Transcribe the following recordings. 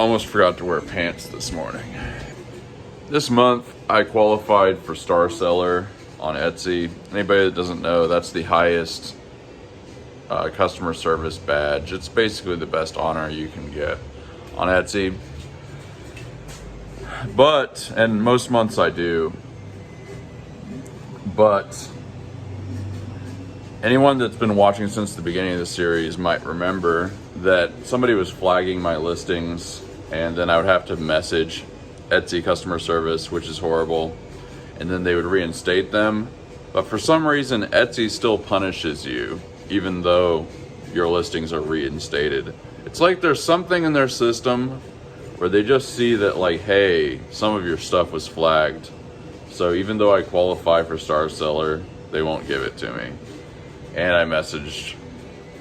Almost forgot to wear pants this morning. This month, I qualified for Star Seller on Etsy. Anybody that doesn't know, that's the highest customer service badge. It's basically the best honor you can get on Etsy. But, and most months I do, but anyone that's been watching since the beginning of the series might remember that somebody was flagging my listings, and then I would have to message Etsy customer service, which is horrible, and then they would reinstate them. But for some reason, Etsy still punishes you, even though your listings are reinstated. It's like there's something in their system where they just see that, like, hey, some of your stuff was flagged, so even though I qualify for Star Seller, they won't give it to me. And I messaged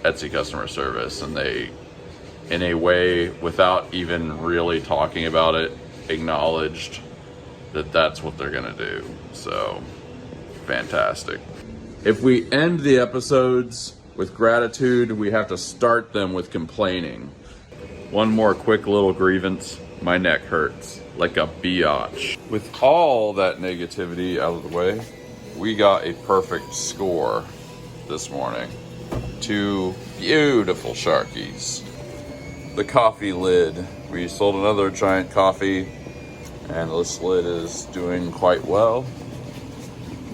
Etsy customer service, and they, in a way, without even really talking about it, acknowledged that that's what they're gonna do. So, fantastic. If we end the episodes with gratitude, we have to start them with complaining. One more quick little grievance. My neck hurts like a biatch. With all that negativity out of the way, we got a perfect score this morning. 2 beautiful Sharkies. The coffee lid. We sold another giant coffee, and this lid is doing quite well.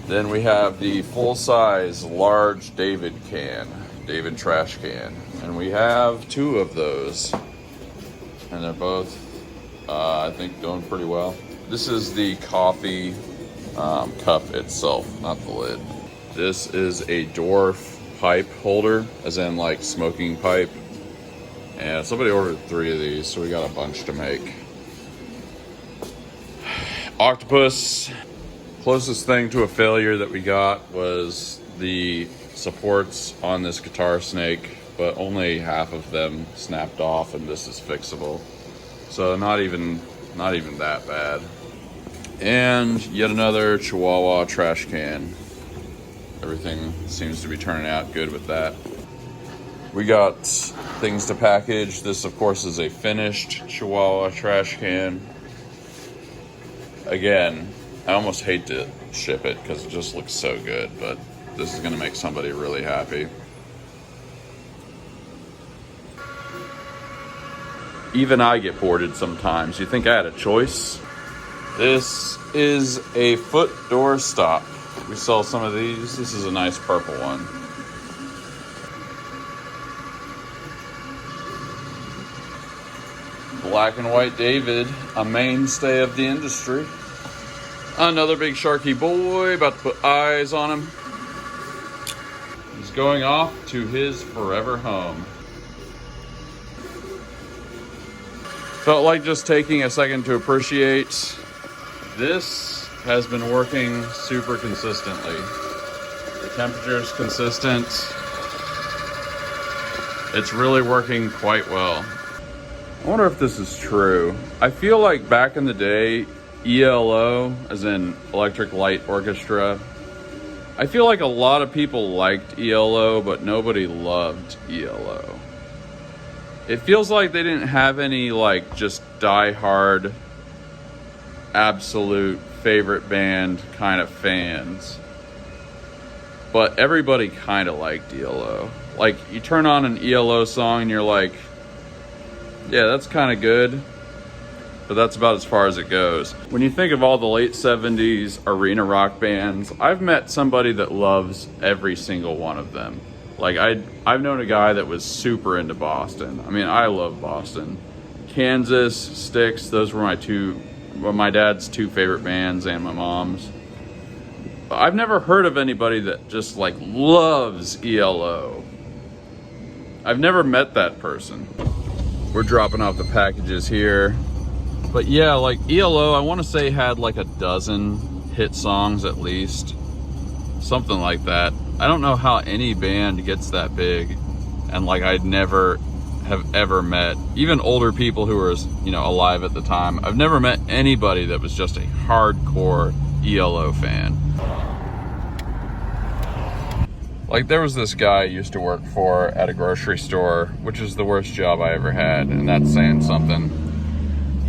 Then we have the full-size large David trash can, and we have 2 of those, and they're both I think doing pretty well. This is the coffee cup itself, not the lid. This is a dwarf pipe holder, as in like smoking pipe, and somebody ordered 3 of these, so we got a bunch to make. Octopus. Closest thing to a failure that we got was the supports on this guitar snake, but only half of them snapped off, and this is fixable. So not even that bad. And yet another Chihuahua trash can. Everything seems to be turning out good with that. We got things to package. This, of course, is a finished Chihuahua trash can. Again, I almost hate to ship it because it just looks so good, but this is gonna make somebody really happy. Even I get boarded sometimes. You think I had a choice? This is a foot door stop. We sell some of these. This is a nice purple one. Black and white David, a mainstay of the industry. Another big Sharky boy, about to put eyes on him. He's going off to his forever home. Felt like just taking a second to appreciate. This has been working super consistently. The temperature's consistent. It's really working quite well. I wonder if this is true. I feel like back in the day, ELO, as in Electric Light Orchestra, I feel like a lot of people liked ELO, but nobody loved ELO. It feels like they didn't have any, like, just die-hard, absolute favorite band kind of fans. But everybody kind of liked ELO. Like, you turn on an ELO song and you're like, yeah, that's kind of good, but that's about as far as it goes. When you think of all the late 70s arena rock bands, I've met somebody that loves every single one of them. Like, I've known a guy that was super into Boston. I mean, I love Boston. Kansas, Styx, those were my dad's 2 favorite bands, and my mom's. But I've never heard of anybody that just, like, loves ELO. I've never met that person. We're dropping off the packages here. But yeah, like, ELO, I want to say had like a dozen hit songs at least. Something like that. I don't know how any band gets that big, and like I'd never have ever met, even older people who were, you know, alive at the time, I've never met anybody that was just a hardcore ELO fan. Like, there was this guy I used to work for at a grocery store, which is the worst job I ever had, and that's saying something.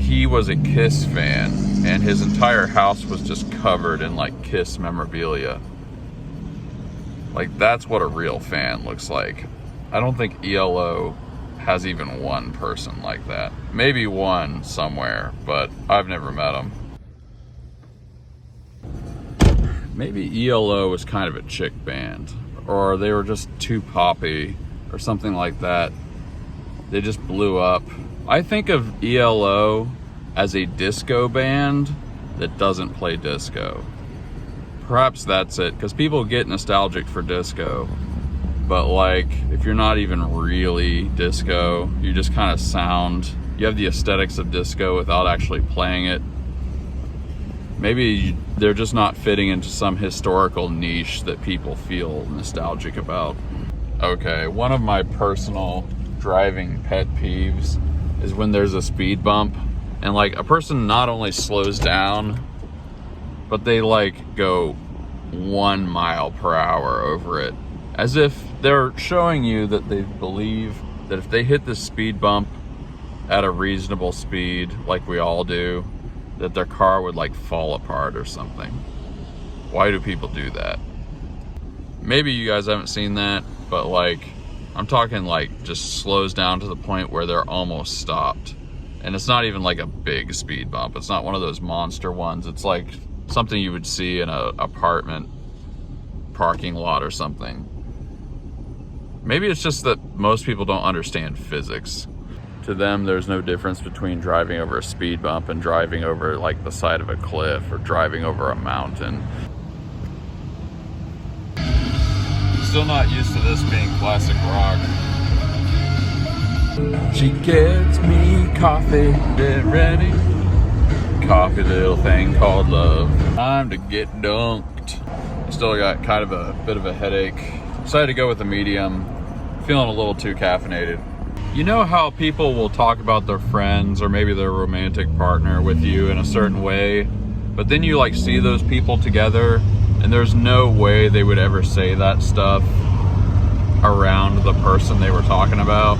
he was a Kiss fan and his entire house was just covered in like Kiss memorabilia. Like, that's what a real fan looks like. I don't think ELO has even one person like that. Maybe one somewhere, but I've never met him. Maybe ELO was kind of a chick band, or they were just too poppy or something like that. They just blew up. I think of ELO as a disco band that doesn't play disco. Perhaps that's it, because people get nostalgic for disco, but like, if you're not even really disco, you just kind of sound, you have the aesthetics of disco without actually playing it. Maybe they're just not fitting into some historical niche that people feel nostalgic about. Okay, one of my personal driving pet peeves is when there's a speed bump and like a person not only slows down, but they like go 1 mile per hour over it, as if they're showing you that they believe that if they hit this speed bump at a reasonable speed, like we all do, that their car would like fall apart or something. Why do people do that? Maybe you guys haven't seen that, but like, I'm talking like just slows down to the point where they're almost stopped. And it's not even like a big speed bump. It's not one of those monster ones. It's like something you would see in an apartment parking lot or something. Maybe it's just that most people don't understand physics. To them, there's no difference between driving over a speed bump and driving over like the side of a cliff or driving over a mountain. Still not used to this being classic rock. She gets me coffee, get ready. Coffee, little thing called love. Time to get dunked. Still got kind of a bit of a headache. Decided to go with a medium. Feeling a little too caffeinated. You know how people will talk about their friends or maybe their romantic partner with you in a certain way, but then you like see those people together and there's no way they would ever say that stuff around the person they were talking about?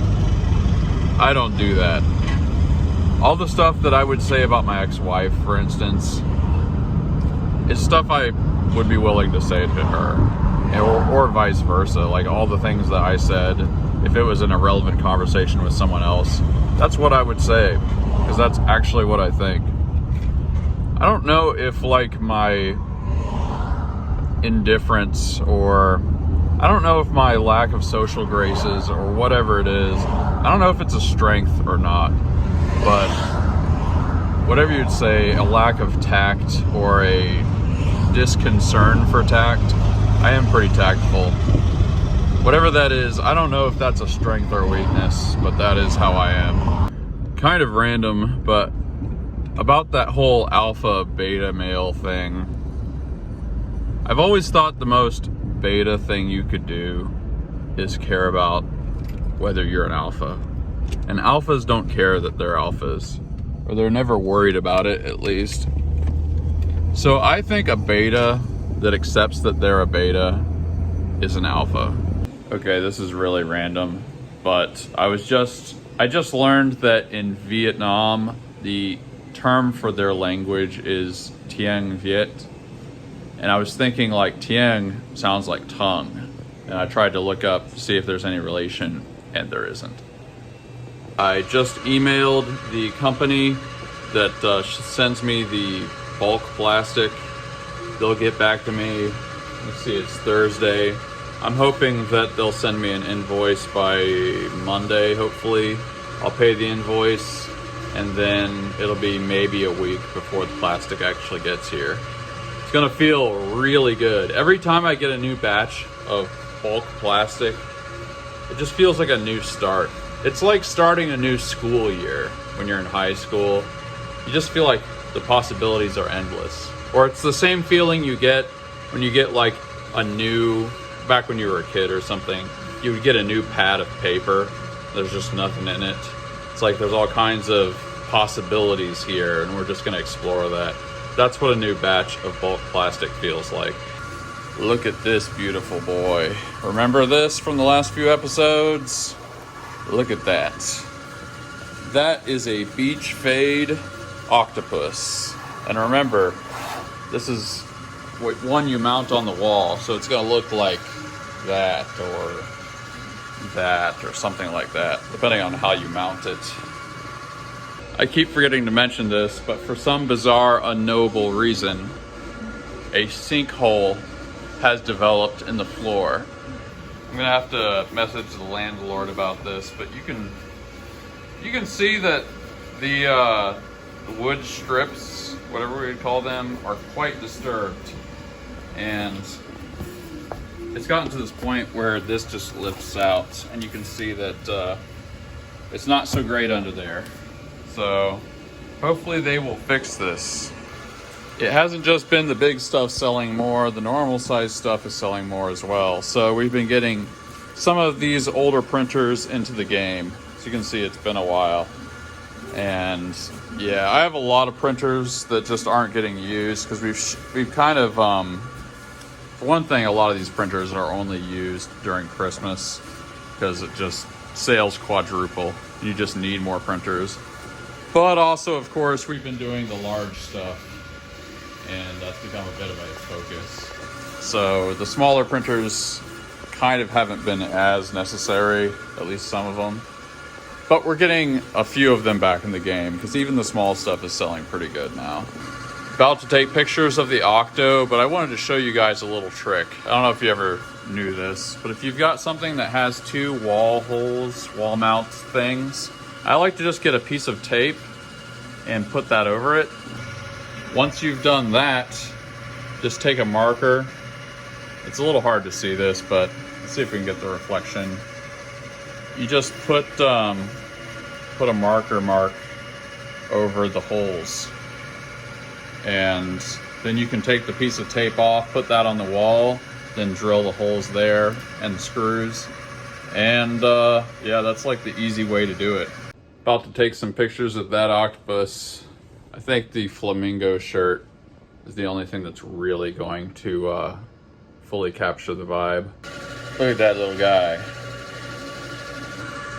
I don't do that. All the stuff that I would say about my ex-wife, for instance, is stuff I would be willing to say to her, or vice versa. Like all the things that I said, if it was an irrelevant conversation with someone else, that's what I would say, because that's actually what I think. I don't know if like my indifference, or I don't know if my lack of social graces or whatever it is, I don't know if it's a strength or not, but whatever you'd say, a lack of tact or a disconcern for tact, I am pretty tactful. Whatever that is, I don't know if that's a strength or a weakness, but that is how I am. Kind of random, but about that whole alpha beta male thing, I've always thought the most beta thing you could do is care about whether you're an alpha. And alphas don't care that they're alphas, or they're never worried about it, at least. So I think a beta that accepts that they're a beta is an alpha. Okay, this is really random, but I just learned that in Vietnam, the term for their language is Tieng Viet. And I was thinking like Tieng sounds like tongue. And I tried to look up to see if there's any relation, and there isn't. I just emailed the company that sends me the bulk plastic. They'll get back to me. Let's see, it's Thursday. I'm hoping that they'll send me an invoice by Monday, hopefully. I'll pay the invoice, and then it'll be maybe a week before the plastic actually gets here. It's gonna feel really good. Every time I get a new batch of bulk plastic, it just feels like a new start. It's like starting a new school year when you're in high school. You just feel like the possibilities are endless. Or it's the same feeling you get when you get like a new, back when you were a kid or something, you would get a new pad of paper. There's just nothing in it. It's like there's all kinds of possibilities here, and we're just gonna explore that. That's what a new batch of bulk plastic feels like. Look at this beautiful boy. Remember this from the last few episodes? Look at that. That is a beach fade octopus. And remember, this is one you mount on the wall, so it's gonna look like that or something like that, depending on how you mount it. I keep forgetting to mention this, but for some bizarre, unknowable reason, a sinkhole has developed in the floor. I'm gonna have to message the landlord about this, but you can see that the wood strips, whatever we call them, are quite disturbed. And it's gotten to this point where this just lifts out, and you can see that it's not so great under there. So hopefully they will fix this. It hasn't just been the big stuff selling more, the normal size stuff is selling more as well. So we've been getting some of these older printers into the game. As you can see, it's been a while. And yeah, I have a lot of printers that just aren't getting used because we've kind of, for one thing, a lot of these printers are only used during Christmas because it just sales quadruple. You just need more printers. But also, of course, we've been doing the large stuff, and that's become a bit of a focus. So the smaller printers kind of haven't been as necessary, at least some of them. But we're getting a few of them back in the game because even the small stuff is selling pretty good now. About to take pictures of the Octo, but I wanted to show you guys a little trick. I don't know if you ever knew this, but if you've got something that has two wall holes, wall mount things, I like to just get a piece of tape and put that over it. Once you've done that, just take a marker. It's a little hard to see this, but let's see if we can get the reflection. You just put a marker mark over the holes. And then you can take the piece of tape off, put that on the wall, then drill the holes there and the screws. And yeah, that's like the easy way to do it. About to take some pictures of that octopus. I think the flamingo shirt is the only thing that's really going to fully capture the vibe. Look at that little guy.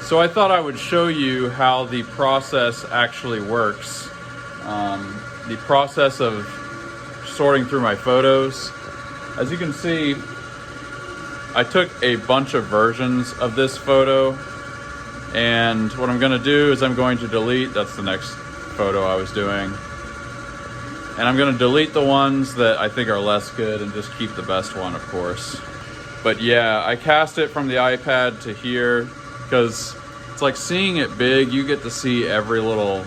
So I thought I would show you how the process actually works. The process of sorting through my photos. As you can see, I took a bunch of versions of this photo, and what I'm gonna do is I'm going to delete, that's the next photo I was doing, and I'm gonna delete the ones that I think are less good and just keep the best one, of course. But yeah, I cast it from the iPad to here because it's like seeing it big, you get to see every little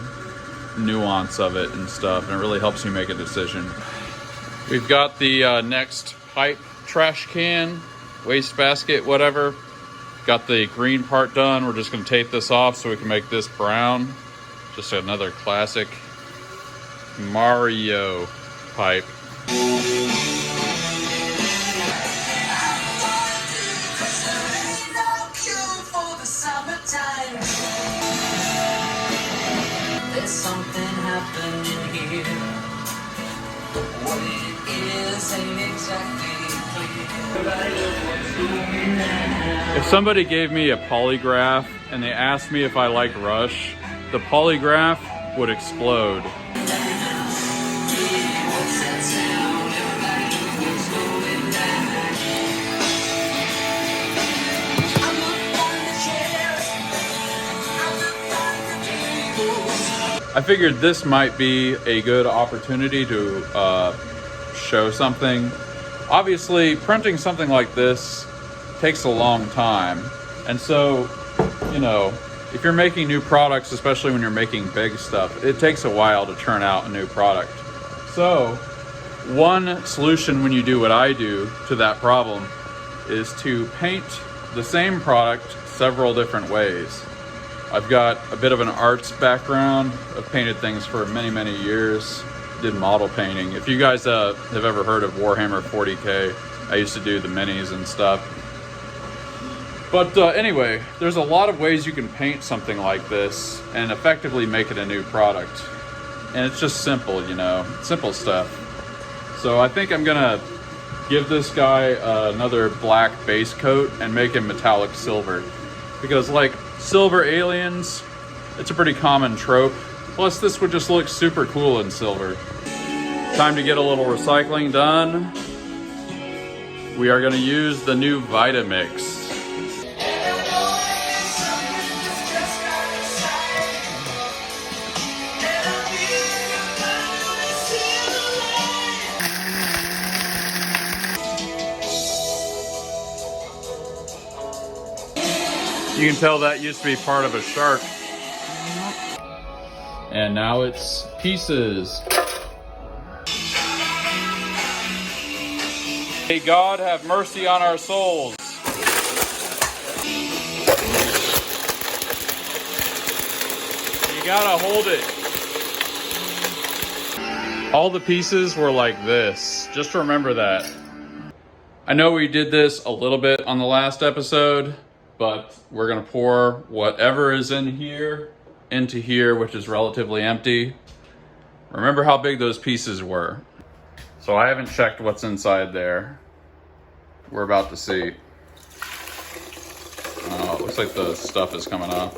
nuance of it and stuff, and it really helps you make a decision. We've got the next pipe trash can, waste basket, whatever. Got the green part done. We're just gonna tape this off so we can make this brown. Just another classic Mario pipe. There's something happening here. What it is ain't exactly clear. If somebody gave me a polygraph and they asked me if I like Rush, the polygraph would explode. I figured this might be a good opportunity to show something. Obviously, printing something like this takes a long time. And so, you know, if you're making new products, especially when you're making big stuff, it takes a while to churn out a new product. So, one solution when you do what I do to that problem is to paint the same product several different ways. I've got a bit of an arts background. I've painted things for many, many years. Did model painting. If you guys have ever heard of Warhammer 40K, I used to do the minis and stuff. But anyway, there's a lot of ways you can paint something like this and effectively make it a new product. And it's just simple, you know, simple stuff. So I think I'm gonna give this guy another black base coat and make him metallic silver. Because like silver aliens, it's a pretty common trope Plus this would just look super cool in silver. Time to get a little recycling done. We are gonna use the new Vitamix. You can tell that used to be part of a shark. And now it's pieces. May God have mercy on our souls. You gotta hold it. All the pieces were like this. Just remember that. I know we did this a little bit on the last episode, but we're gonna pour whatever is in here into here, which is relatively empty. Remember how big those pieces were. So I haven't checked what's inside there. We're about to see. Oh, it looks like the stuff is coming off.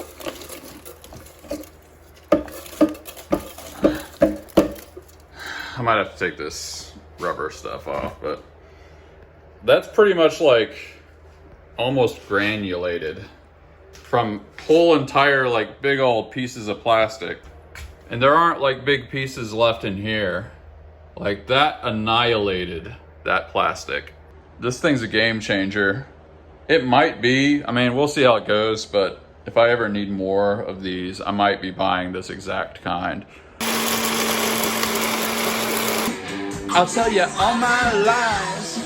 I might have to take this rubber stuff off, but that's pretty much like almost granulated from whole entire like big old pieces of plastic. And there aren't like big pieces left in here. Like that annihilated that plastic. This thing's a game changer. It might be, I mean, we'll see how it goes, but if I ever need more of these, I might be buying this exact kind. I'll tell you all my lies.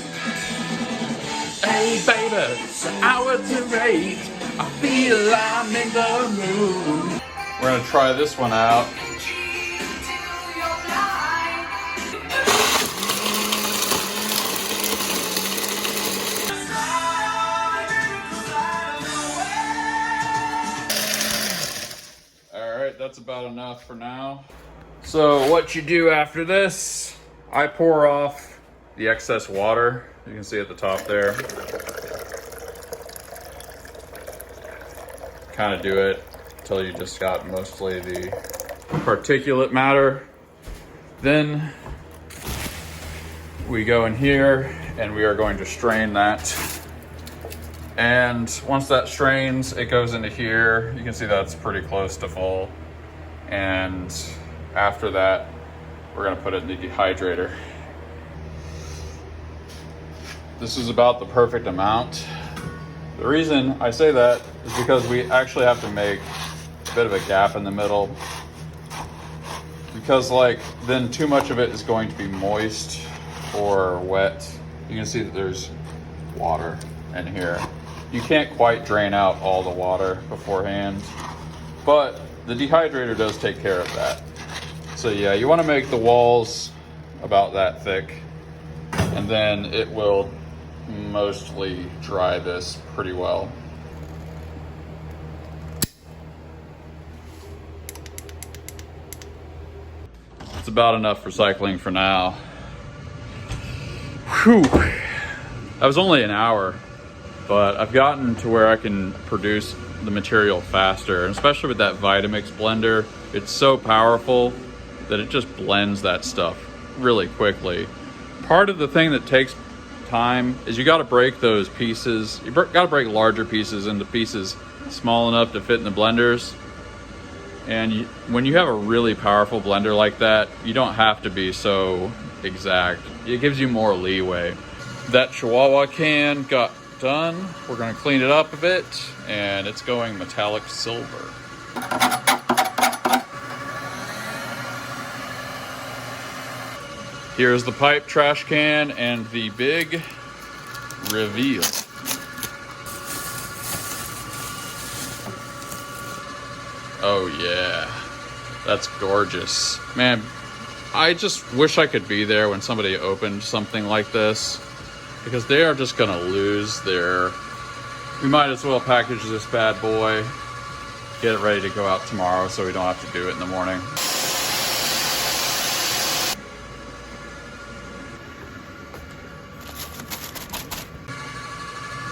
Hey baby, it's an hour to 8. I feel I'm in the mood. We're gonna try this one out. Alright, that's about enough for now. So what you do after this, I pour off the excess water. You can see at the top there. Kind of do it until you just got mostly the particulate matter. Then we go in here and we are going to strain that. And once that strains, it goes into here. You can see that's pretty close to full. And after that, we're gonna put it in the dehydrator. This is about the perfect amount. The reason I say that is because we actually have to make a bit of a gap in the middle, because like then too much of it is going to be moist or wet. You can see that there's water in here. You can't quite drain out all the water beforehand, but the dehydrator does take care of that. So yeah, you want to make the walls about that thick, and then it will mostly dry this pretty well. It's about enough recycling for now. Whew. That was only an hour, but I've gotten to where I can produce the material faster, and especially with that Vitamix blender, it's so powerful that it just blends that stuff really quickly. Part of the thing that takes time is you got to break those pieces. You got to break larger pieces into pieces small enough to fit in the blenders. And when you have a really powerful blender like that, you don't have to be so exact. It gives you more leeway. That Chihuahua can got done. We're going to clean it up a bit, and it's going metallic silver. Here's the pipe trash can and the big reveal. Oh yeah, that's gorgeous. Man, I just wish I could be there when somebody opened something like this, because they are just gonna lose their... We might as well package this bad boy, get it ready to go out tomorrow so we don't have to do it in the morning.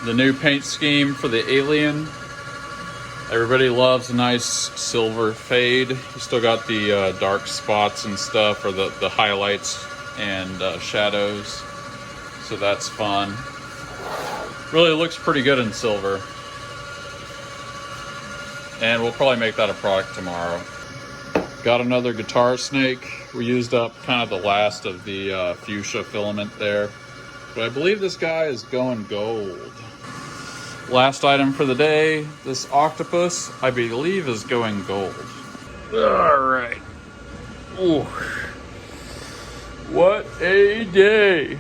The new paint scheme for the alien. Everybody loves a nice silver fade. You still got the dark spots and stuff, or the highlights and shadows. So that's fun. Really looks pretty good in silver. And we'll probably make that a product tomorrow. Got another guitar snake. We used up kind of the last of the fuchsia filament there. But I believe this guy is going gold. Last item for the day, this octopus, I believe, is going gold. All right. Ooh. What a day.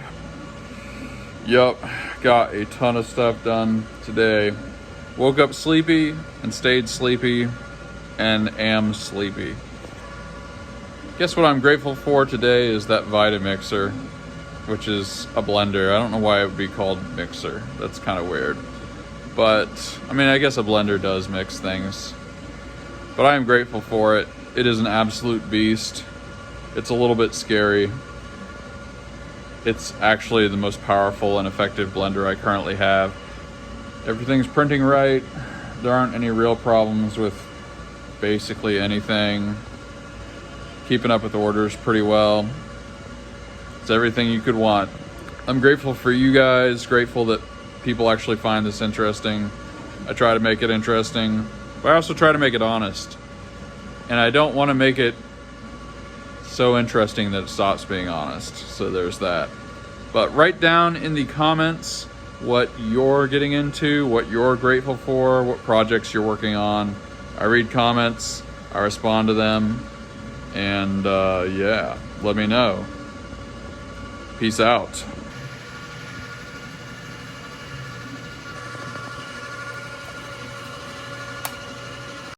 Yup, got a ton of stuff done today. Woke up sleepy and stayed sleepy and am sleepy. Guess what I'm grateful for today is that Vitamixer, which is a blender. I don't know why it would be called mixer. That's kind of weird. But, I mean, I guess a blender does mix things. But I am grateful for it. It is an absolute beast. It's a little bit scary. It's actually the most powerful and effective blender I currently have. Everything's printing right. There aren't any real problems with basically anything. Keeping up with orders pretty well. It's everything you could want. I'm grateful for you guys, grateful that people actually find this interesting. I try to make it interesting, but I also try to make it honest. And I don't want to make it so interesting that it stops being honest. So there's that. But write down in the comments what you're getting into, what you're grateful for, what projects you're working on. I read comments, I respond to them, and yeah, let me know. Peace out.